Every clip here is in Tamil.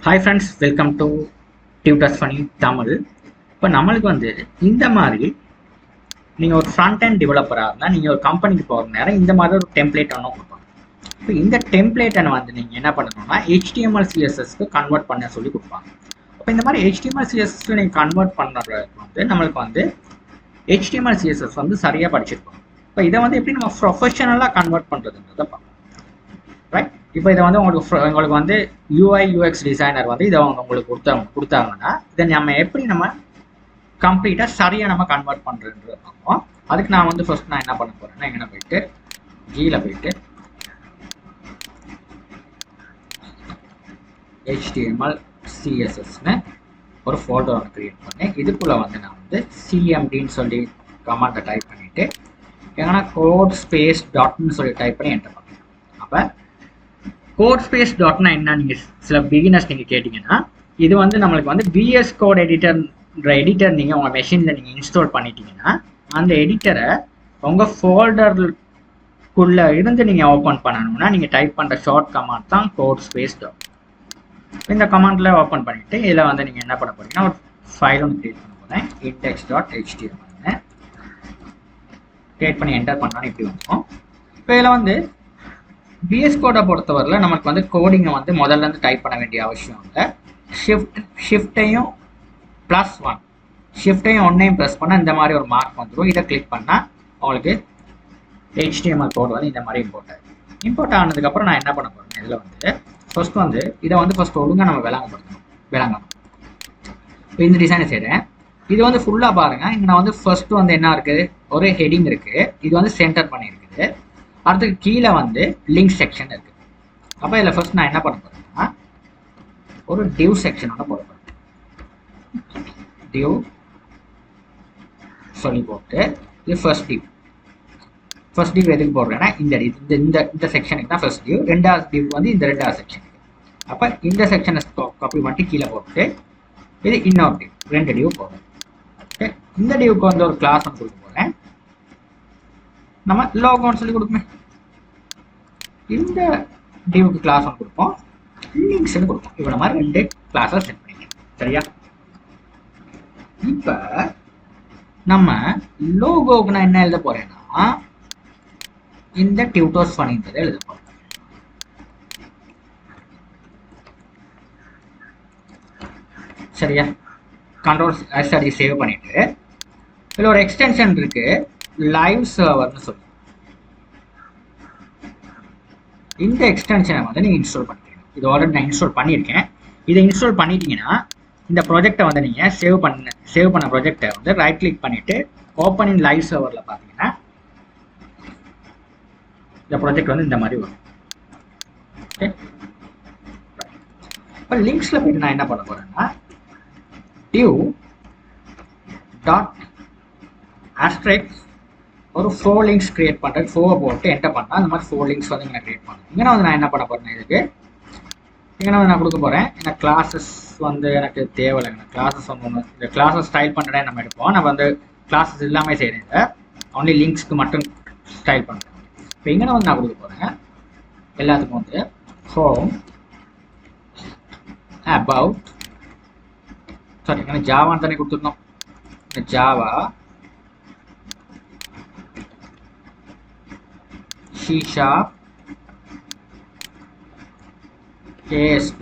Hi friends, welcome to tutors funny Tamil. இப்போ நம்மளுக்கு இந்த மாதிரி நீங்கள் ஒரு ஃப்ரண்ட் அண்ட் டெவலப்பராக இருந்தால் நீங்கள் ஒரு கம்பெனிக்கு போகிற நேரம் இந்த மாதிரி ஒரு டெம்ப்ளேட் ஒன்று கொடுப்பாங்க. இப்போ இந்த டெம்ப்ளேட்டை நீங்கள் என்ன பண்ணணும்னா HTML CSSக்கு கன்வெர்ட் பண்ண சொல்லி கொடுப்பாங்க. இப்போ இந்த மாதிரி HTML CSS நீங்கள் கன்வெர்ட் பண்ணுறதுக்கு நம்மளுக்கு HTML CSS சரியாக படிச்சிருக்கோம். இப்போ இதை எப்படி நம்ம ப்ரொஃபஷனலாக கன்வெர்ட் பண்ணுறதுன்றதை பார்க்கலாம். ரைட், இப்போ இதை உங்களுக்கு UI UX டிசைனர் இதை உங்களுக்கு கொடுத்தாங்கன்னா இதை நம்ம கம்ப்ளீட்டாக சரியாக நம்ம கன்வெர்ட் பண்ணுறதுன்றது பார்ப்போம். அதுக்கு நான் ஃபர்ஸ்ட் நான் என்ன பண்ண போகிறேன்னா எங்கே போயிட்டு கீழே போயிட்டு HTML CSSன்னு ஒரு ஃபோல்டர் ஒன்று க்ரியேட் பண்ணேன். இதுக்குள்ளே நான் CMDன்னு சொல்லி கமாண்டை டைப் பண்ணிவிட்டு எங்கன்னா கோட் ஸ்பேஸ் டாட்னு சொல்லி டைப் பண்ணி என்டர் பண்ணேன். அப்போ கோட் ஸ்பேஸ் டாட்னா என்ன நீங்கள் சில பிகினர்ஸ் நீங்கள் கேட்டிங்கன்னா இது நம்மளுக்கு VS கோட் எடிட்டர் நீங்கள் உங்கள் மெஷினில் நீங்கள் இன்ஸ்டால் பண்ணிட்டீங்கன்னா அந்த எடிட்டரை உங்கள் ஃபோல்டருக்குள்ளே இருந்து நீங்கள் ஓப்பன் பண்ணணும்னா நீங்கள் டைப் பண்ணுற ஷார்ட் கமாண்ட் தான் கோட் ஸ்பேஸ் டாட். இந்த கமாண்டில் ஓப்பன் பண்ணிவிட்டு இதில் நீங்கள் என்ன பண்ண போகிறீங்கன்னா ஒரு ஃபைல் ஒன்று க்ரியேட் பண்ண போகிறேன். index.html க்ரியேட் பண்ணி என்டர் பண்ணாலும் இப்படி வந்துடும். இப்போ இதில் VS கோடை பொறுத்தவரையில் நமக்கு கோடிங்கை முதல்ல இருந்து டைப் பண்ண வேண்டிய அவசியம் இல்லை. ஷிஃப்ட்டையும் +1 ஷிஃப்ட்டையும் 1ஐயும் ப்ரெஸ் பண்ணால் இந்த மாதிரி ஒரு மார்க் வந்துடும். இதை கிளிக் பண்ணால் உங்களுக்கு HTML கோட் இந்த மாதிரி இம்போர்ட் ஆனதுக்கப்புறம் நான் என்ன பண்ண போகிறேன் இதில் ஃபர்ஸ்ட் இதை ஃபர்ஸ்ட் ஒழுங்காக நம்ம விளங்கணும். இப்போ இந்த டிசைனை செய்கிறேன். இது ஃபுல்லாக பாருங்கள். இங்கே நான் ஃபர்ஸ்ட் என்ன இருக்குது, ஒரு ஹெட்டிங் இருக்குது. இது சென்டர் பண்ணியிருக்குது. அடுத்துக்கு கீழே லிங்க் செக்ஷன் இருக்குது. அப்போ இதில் ஃபர்ஸ்ட் நான் என்ன பண்ண போகிறேன்னா ஒரு டிவ் செக்ஷன் ஒன்று போட போகிறேன். டிவ் சொல்லி போட்டு இது ஃபர்ஸ்ட் டிவ் எதுக்கு போடுறேன்னா இந்த செக்ஷனுக்கு தான் ஃபர்ஸ்ட் டிவ். ரெண்டாவது டிவ் இந்த ரெண்டாவது செக்ஷனுக்கு. அப்போ இந்த செக்ஷனை காப்பி பண்ணிட்டு கீழே போட்டு இது இன்னொரு டிவ், ரெண்டு டிவ் போடுறேன். ஓகே, இந்த டிவுக்கு ஒரு கிளாஸ் ஒன்று கொடுக்க போகிறேன். நம்ம லோகோன்னு சொல்லி கொடுப்போமே. இந்த டிவுக்கு கிளாஸ் ஒன்று கொடுப்போம், லிங்க்ஸ்ன்னு கொடுப்போம். இவ்வளோ மாதிரி ரெண்டு கிளாஸை செட் பண்ணிக்கலாம். சரியா? இப்போ நம்ம லோகோவுக்கு நான் என்ன எழுத போறேன்னா இந்த டியூட்டர்ஸ் ஃபனின்றதை எழுத போறேன். சரியா? கண்ட்ரோல் சேவ் பண்ணிட்டு இதில் ஒரு எக்ஸ்டென்ஷன் இருக்கு, லைவ் சர்வர்னு சொல்லி. இந்த எக்ஸ்டென்ஷனை நீங்கள் இன்ஸ்டால் பண்ணிக்கிறீங்க. இது ஆல்ரெடி நான் இன்ஸ்டால் பண்ணியிருக்கேன். இதை இன்ஸ்டால் பண்ணிட்டீங்கன்னா இந்த ப்ராஜெக்டை நீங்கள் சேவ் பண்ண ப்ராஜெக்டை ரைட் கிளிக் பண்ணிவிட்டு ஓப்பன் இன் லைவ் சர்வரில் பார்த்தீங்கன்னா இந்த ப்ராஜெக்ட் இந்த மாதிரி வரும். ஓகே, இப்போ லிங்க்ஸில் போயிட்டு நான் என்ன பண்ண போகிறேன்னா டிவ் டாட் ஆஸ்ட்ரிக்ஸ் ஒரு 4 லிங்க்ஸ் கிரியேட் பண்ணுறது. 4 போட்டு என்டர் பண்ணால் அந்த மாதிரி 4 லிங்க்ஸ் நான் கிரியேட் பண்ணுறேன். இங்கே நான் என்ன பண்ண போகிறேன், இதுக்கு இங்கே நான் கொடுக்க போகிறேன். ஏன்னா கிளாஸஸ் எனக்கு தேவையில்லை. கிளாஸஸ் இந்த கிளாஸஸ் ஸ்டைல் பண்ணுறேன் நம்ம எடுப்போம். நம்ம கிளாஸஸ் எல்லாமே செய்கிறேன். இதை ஒன்லி லிங்க்ஸ்க்கு மட்டும் ஸ்டைல் பண்ணுறேன். இப்போ இங்கே நான் கொடுக்க போகிறேன் எல்லாத்துக்கும் ஹோம் அபவுட் சாரி எனக்கு ஜாவான்னு தானே கொடுத்துருந்தோம். இந்த Java C#, ASP,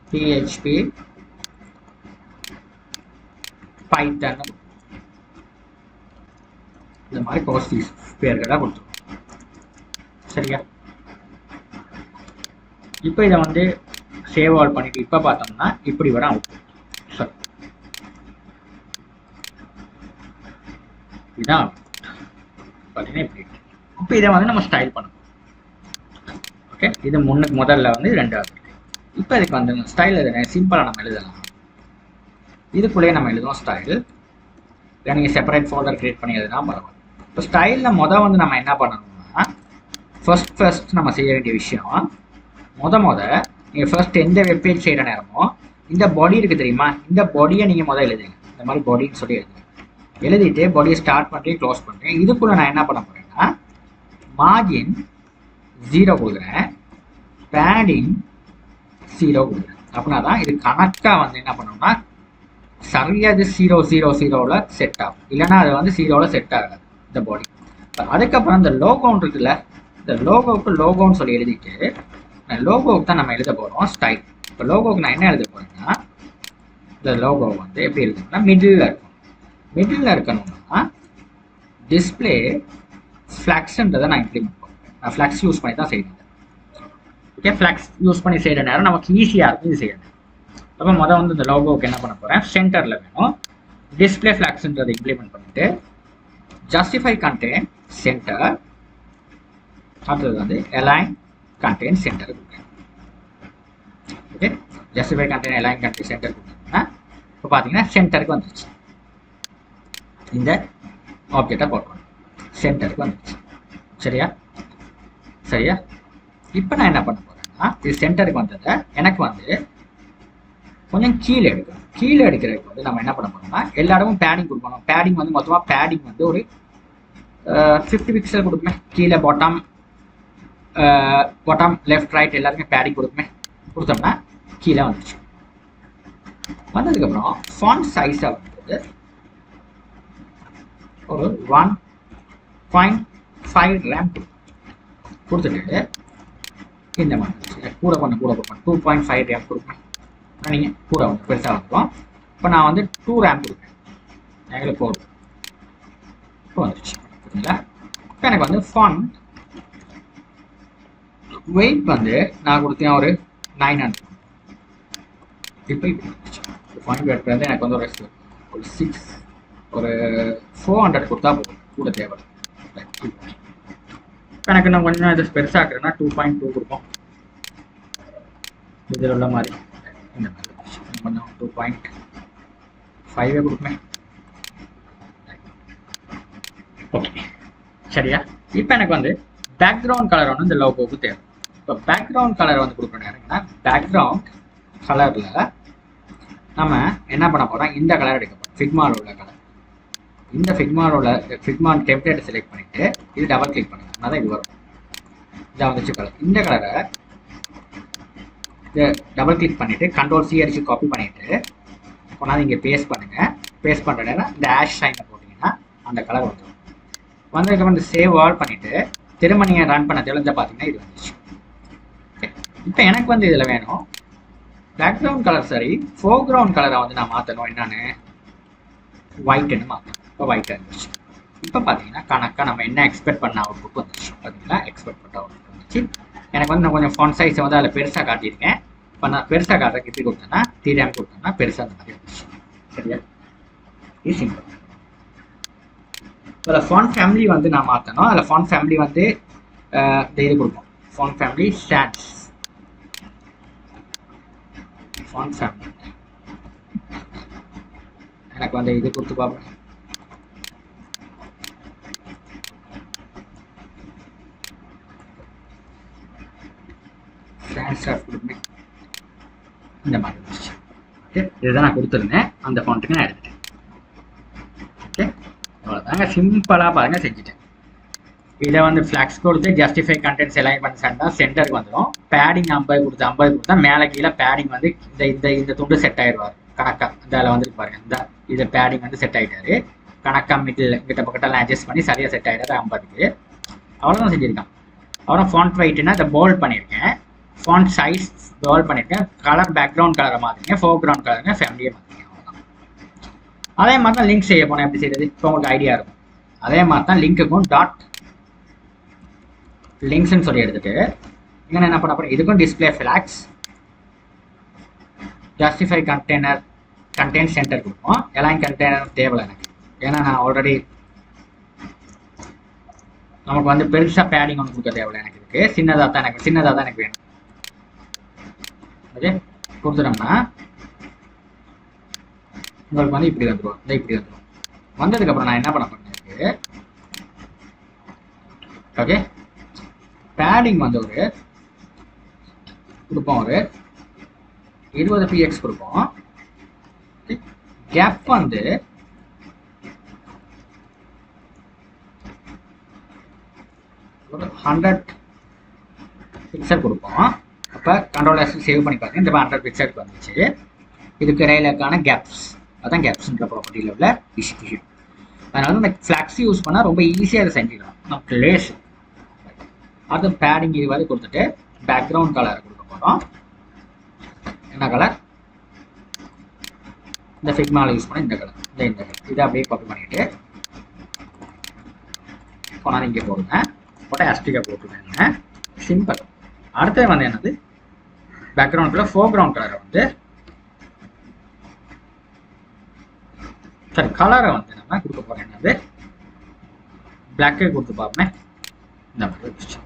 PHP, Python இந்த மாதிரி கோர்ஸ் பேர்களாக கொடுத்துருவோம். சரியா? இப்போ இதை சேவ் ஆல் பண்ணிட்டு இப்போ பார்த்தோம்னா இப்படி வர அவுட்புட். சரி, இதுதான் பார்த்தீங்கன்னா இப்படி. இப்போ இதை நம்ம ஸ்டைல் பண்ணணும். ஓகே, இது முதல்ல ரெண்டாவது. இப்போ இதுக்கு ஸ்டைல் எழுதுன சிம்பிளாக நம்ம எழுதலாம். இதுக்குள்ளேயே நம்ம எழுதுவோம் ஸ்டைல். இல்லை நீங்கள் செப்பரேட் ஃபோல்டர் கிரியேட் பண்ணி எழுதுனா பரவாயில்ல. இப்போ ஸ்டைலில் நம்ம என்ன பண்ணணும்னா ஃபர்ஸ்ட் நம்ம செய்ய வேண்டிய விஷயம் நீங்கள் ஃபர்ஸ்ட் எந்த வெப்பேஜ் செய்கிற நேரமோ இந்த பாடி இருக்குது தெரியுமா, இந்த பாடியை நீங்கள் எழுதுங்க. இந்த மாதிரி பாடின்னு சொல்லி எழுதிட்டு பாடியை ஸ்டார்ட் பண்ணுறேன், க்ளோஸ் பண்ணுறேன். இதுக்குள்ளே நான் என்ன பண்ண போகிறேன்னா மார்ஜின் 0 கொடுக்குறேன். பேடிங் 0 கொடுக்குறேன். அப்படின்னா தான் இது கணக்காக வந்து என்ன பண்ணோம்னா சரியாக இது 000ல் செட் ஆகும். இல்லைன்னா அது வந்து 0ல் செட் ஆகாது இந்த பாடி. அதுக்கப்புறம் இந்த லோகோன்னு இருக்குல்ல, இந்த லோகோவுக்கு லோகோன்னு சொல்லி எழுதிட்டு லோகோவுக்கு தான் நம்ம எழுத போகிறோம் ஸ்டைல். இப்போ லோகோவுக்கு நான் என்ன எழுத போகிறேன்னா இந்த லோகோ வந்து எப்படி இருக்கணும்னா மிடில் இருக்கும். மிடில் இருக்கணும்னா டிஸ்பிளே ஃப்ளக்ஸ்ன்றதை நான் இம்ப்ளிமெண்ட் பண்ணுறேன். நான் ஃப்ளக்ஸ் யூஸ் பண்ணி தான் செய்யணும். ஓகே, ஃப்ளக்ஸ் யூஸ் பண்ணி செய்கிற நேரம் நமக்கு ஈஸியாக இருக்கும் இது செய்யணும். அப்போ முதல் வந்து இந்த லோகோவுக்கு என்ன பண்ண போகிறேன், சென்டரில் வேணும் டிஸ்பிளே ஃப்ளக்ஸ்ன்றதை இம்ப்ளிமெண்ட் பண்ணிட்டு ஜஸ்டிஃபை கண்டென்ட் சென்டர், அடுத்தது வந்து அலைன் கண்டென்ட் சென்டர் கொடுக்குறேன். Okay, justify content align content centre கொடுத்தோம்னா இப்போ பார்த்தீங்கன்னா சென்டருக்கு வந்துருச்சு. இந்த ஆப்ஜெக்டை போட்டோம் சென்டருக்கு வந்துருச்சு. சரியா சரியா இப்போ நான் என்ன பண்ண போகிறேன்னா இது சென்டருக்கு வந்ததை எனக்கு வந்து கொஞ்சம் கீழே எடுக்கணும். கீழே எடுக்கிறதுக்கு வந்து நம்ம என்ன பண்ண போகிறோம்னா எல்லா இடமும் பேடிங் கொடுக்கணும். பேடிங் வந்து மொத்தமாக பேடிங் வந்து ஒரு 50 பிக்சல் கொடுக்குமே. கீழே பாட்டம் லெஃப்ட் ரைட் எல்லாருமே பேடிங் கொடுக்குமே. கொடுத்தோம்னா கீழே வந்துச்சு. வந்ததுக்கப்புறம் ஃபாண்ட் சைஸை வந்து ஒரு 1.5 ரேம் கொடுத்துட்டு இந்த மாதிரி கூட பண்ண 2.5 ரேம் கொடுக்குமே. நீங்கள் கூட வந்து பெருசாக வந்துடும். இப்போ நான் வந்து 2 ரேம் கொடுப்பேன். எங்களுக்கு போதும். இப்போ வந்துருச்சு. ஓகேங்களா? இப்போ எனக்கு வந்து ஃபாண்ட் வெயிட் வந்து நான் கொடுத்தேன் ஒரு 900. இப்போ இப்படி வந்துருச்சு. ஃபாண்ட் வெயிட் வந்து எனக்கு வந்து ஒரு 400 கொடுத்தா போதும். கூட தேவை. இப்போ எனக்கு இன்னும் கொஞ்சம் இது பெருசாக்குறேன்னா 2.2 கொடுப்போம். இதில் உள்ள மாதிரி இந்த மாதிரி கொஞ்சம் 2.5 கொடுப்பேன். ஓகே, சரியா? இப்போ எனக்கு வந்து பேக்ரவுண்ட் கலர் வந்து இந்த லோகோவுக்கு தேவை. இப்போ பேக்ரவுண்ட் கலர் வந்து கொடுக்குற நேரம்னா பேக்ரவுண்ட் கலரில் நம்ம என்ன பண்ண போகிறோம், இந்த கலர் எடுக்க போகிறோம். ஃபிக்மாவில் உள்ள கலர். இந்த ஃபிக்மா டெம்ப்ளேட்டை செலக்ட் பண்ணிவிட்டு இது டபுள் கிளிக் பண்ணுங்க. அதான் இது வரும். இதாக வந்துச்சு கலர். இந்த கலரை டபுள் கிளிக் பண்ணிவிட்டு Ctrl+C அடிச்சு காப்பி பண்ணிவிட்டு கொண்டாந்து இங்கே பேஸ்ட் பண்ணுங்கள். பேஸ்ட் பண்ணுற நேரம் இந்த ஆஷ் சைனை போட்டிங்கன்னா அந்த கலர் வந்துடும். வந்ததுக்கப்புறம் இந்த சேவ் ஆல் பண்ணிவிட்டு திரும்ப நீங்கள் ரன் பண்ண தெளிஞ்ச பார்த்தீங்கன்னா இது வந்துச்சு. ஓகே, இப்போ எனக்கு வந்து இதில் வேணும் பேக்ரவுண்ட் கலர் சரி, ஃபோர்க்ரவுண்ட் கலரை வந்து நான் மாற்றணும். என்னன்னு ஒயிட்டுன்னு மாற்றணும். இப்போ ஒயிட்டாக இருந்துச்சு. இப்போ பார்த்தீங்கன்னா கணக்காக நம்ம என்ன எக்ஸ்பெக்ட் பண்ண அவுட்புட் வந்துச்சு. பார்த்தீங்கன்னா எக்ஸ்பெக்ட் பண்ண அவுட்புட் வந்துச்சு. எனக்கு வந்து நான் கொஞ்சம் ஃபாண்ட் சைஸை வந்து அதில் பெருசாக காட்டியிருக்கேன். இப்போ நான் பெருசாக காட்டுறதுக்கு எப்படி கொடுத்தேன்னா 3 ரேம் கொடுத்தேன்னா பெருசாக அந்த மாதிரி வந்துச்சு. சரியா? இது சிம்பிள். அதில் ஃபாண்ட் ஃபேமிலி வந்து நான் மாற்றணும். அதில் ஃபாண்ட் ஃபேமிலி வந்து இது கொடுப்போம். Font family sans font family எனக்கு வந்து இது கொடுத்து பார்ப்பேன். இந்த மாதிரி இருந்துச்சு. ஓகே, இதுதான் நான் கொடுத்துருந்தேன். அந்த ஃபாண்ட்டுக்கு நான் எடுத்துட்டேன். ஓகே, அவ்வளோதாங்க. சிம்பிளாக பாருங்க செஞ்சுட்டேன். இதை வந்து ஃப்ளாக்ஸ் கொடுத்து ஜஸ்டிஃபை கண்டென்ட்ஸ் எல்லாம் பண்ணி சென்டருக்கு வந்துடும். பேடிங் 50 கொடுத்தா மேலே கீழே பேடிங் வந்து இந்த துண்டு செட் ஆயிடுவார் கணக்கா. இதில் வந்துட்டு பாருங்க, இந்த இது பேடிங் வந்து செட் ஆகிட்டாரு கணக்கா. மிடில் கிட்ட பக்கத்தெல்லாம் அட்ஜஸ்ட் பண்ணி சரியாக செட் ஆகிடாரு 50க்கு. அவ்வளோதான் செஞ்சுருக்கான். அப்புறம் ஃபாண்ட் வெயிட்னா இதை போல்ட் பண்ணியிருக்கேன். ஃபாண்ட் சைஸ் போல்ட் பண்ணியிருக்கேன். கலர் பேக்ரவுண்ட் கலரை மாற்றிருக்கேன். ஃபோர்க்ரவுண்ட் கலருங்க ஃபேமிலியை மாற்றிருக்கேன். அவ்வளோதான். அதே மாதிரி தான் லிங்க் செய்ய போனேன். எப்படி செய்யறது இப்போ உங்களுக்கு ஐடியா இருக்கும். அதே மாதிரி தான் லிங்க்குக்கும் டாட் லிங்க்ஸ்ன்னு சொல்லி எடுத்துட்டு இங்கே என்ன பண்ண போகிறேன், இதுக்கும் display flex justify content centre கொடுப்போம். எல்லாம் கண்டெய்னர் தேவை எனக்கு. ஏன்னா நான் ஆல்ரெடி நமக்கு வந்து பெருசாக பேடிங் ஒன்று கொடுக்க தேவையில்லை. எனக்கு இருக்குது சின்னதாக தான் எனக்கு வேணும். ஓகே, கொடுத்துட்டோம்னா உங்களுக்கு வந்து இப்படி வந்துடும். இப்படி வந்துடும். வந்ததுக்கப்புறம் நான் என்ன பண்ண போறேன், ஓகே பேடிங் வந்து ஒரு கொடுப்போம். ஒரு 20 px கொடுப்போம். கேப் வந்து ஒரு 100 பிக்சல் கொடுப்போம். இப்போ கண்ட்ரோல் சேவ் பண்ணி பாருங்க. இந்த 100 பிக்சலுக்கு வந்துச்சு. இதுக்கு இடையிலக்கான கேப்ஸ், அதான் கேப்ஸ்ன்ற ப்ராப்பர்ட்டியில் உள்ள விஷயம். அதனால இந்த ஃப்ளாக்ஸ் யூஸ் பண்ணால் ரொம்ப ஈஸியாக அதை செஞ்சுக்கலாம். நமக்கு லேஸ் அடுத்து பேடிங் இது மாதிரி கொடுத்துட்டு பேக்ரவுண்ட் கலரை கொடுக்க போகிறோம். என்ன கலர்? இந்த ஃபிக்மாவில் யூஸ் பண்ண இந்த கலர், இந்த கலர். இதை அப்படியே காப்பி பண்ணிட்டு கொண்டாந்து இங்கே போடுங்க. போட்டால் ஆஸ்டிக்காக போட்டுருங்க. சிம்பிள். அடுத்தது வந்து என்னது, பேக்ரவுண்டில் ஃபோர்க்ரவுண்ட் கலரை வந்து சரி கலரை வந்து நம்ம கொடுக்க போகிறோம். என்னது பிளாக்கே கொடுத்து பார்ப்போமே. இந்த மாதிரி வச்சு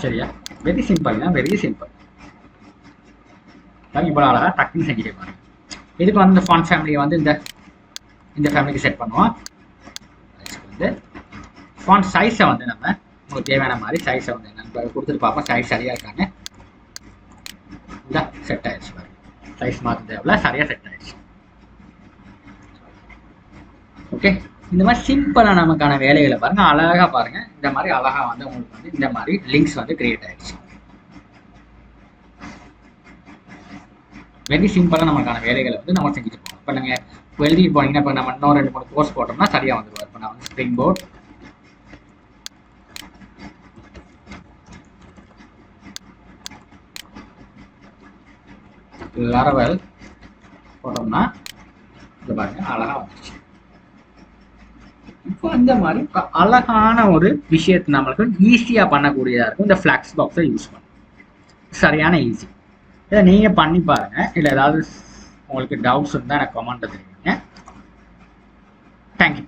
சரியா? வெரி சிம்பிள்னா வெரி சிம்பிள். இவ்வளோ அழகாக டக்குன்னு செஞ்சுட்டே பாருங்க. இதுக்கு வந்து இந்த ஃபாண்ட் ஃபேமிலியை வந்து இந்த ஃபேமிலிக்கு செட் பண்ணுவோம். வந்து ஃபாண்ட் சைஸை வந்து நம்ம உங்களுக்கு தேவையான மாதிரி சைஸை வந்து என்னன்னு கொடுத்துட்டு பார்ப்போம். சைஸ் சரியாக இருக்கான்னு. இந்த செட் ஆயிடுச்சு பாருங்க. சைஸ் மாற்ற தேவையில்ல, சரியாக செட் ஆயிடுச்சு. ஓகே, இந்த மாதிரி சிம்பிளாக நமக்கான வேலைகளை பாருங்க. அழகாக பாருங்க. இந்த மாதிரி அழகாக வந்து உங்களுக்கு வந்து இந்த மாதிரி லிங்க்ஸ் வந்து கிரியேட் ஆயிடுச்சு. வெரி சிம்பிளாக நமக்கான வேலைகளை வந்து நம்ம செஞ்சுட்டு போகணும். இப்போ நீங்கள் எழுதிட்டு போனீங்கன்னா இப்போ நம்ம இன்னும் 2-3 கோர்ஸ் போட்டோம்னா சரியாக வந்துடுவார். இப்போ நான் வந்து ஸ்ப்ரிங் போர்ட் லரவல் போட்டோம்னா இது பாருங்க அழகாக வந்துடுச்சு. இப்போ இந்த மாதிரி அழகான ஒரு விஷயத்தை நம்மளுக்கு ஈஸியாக பண்ணக்கூடியதாக இருக்கும். இந்த ஃப்ளாக்ஸ் பாக்ஸை யூஸ் பண்ணும். சரியான ஈஸி. இதை நீங்கள் பண்ணி பாருங்கள். இல்லை ஏதாவது உங்களுக்கு டவுட்ஸ் இருந்தால் எனக்கு கமெண்ட்டை தெரிவிங்க. தேங்க்யூ.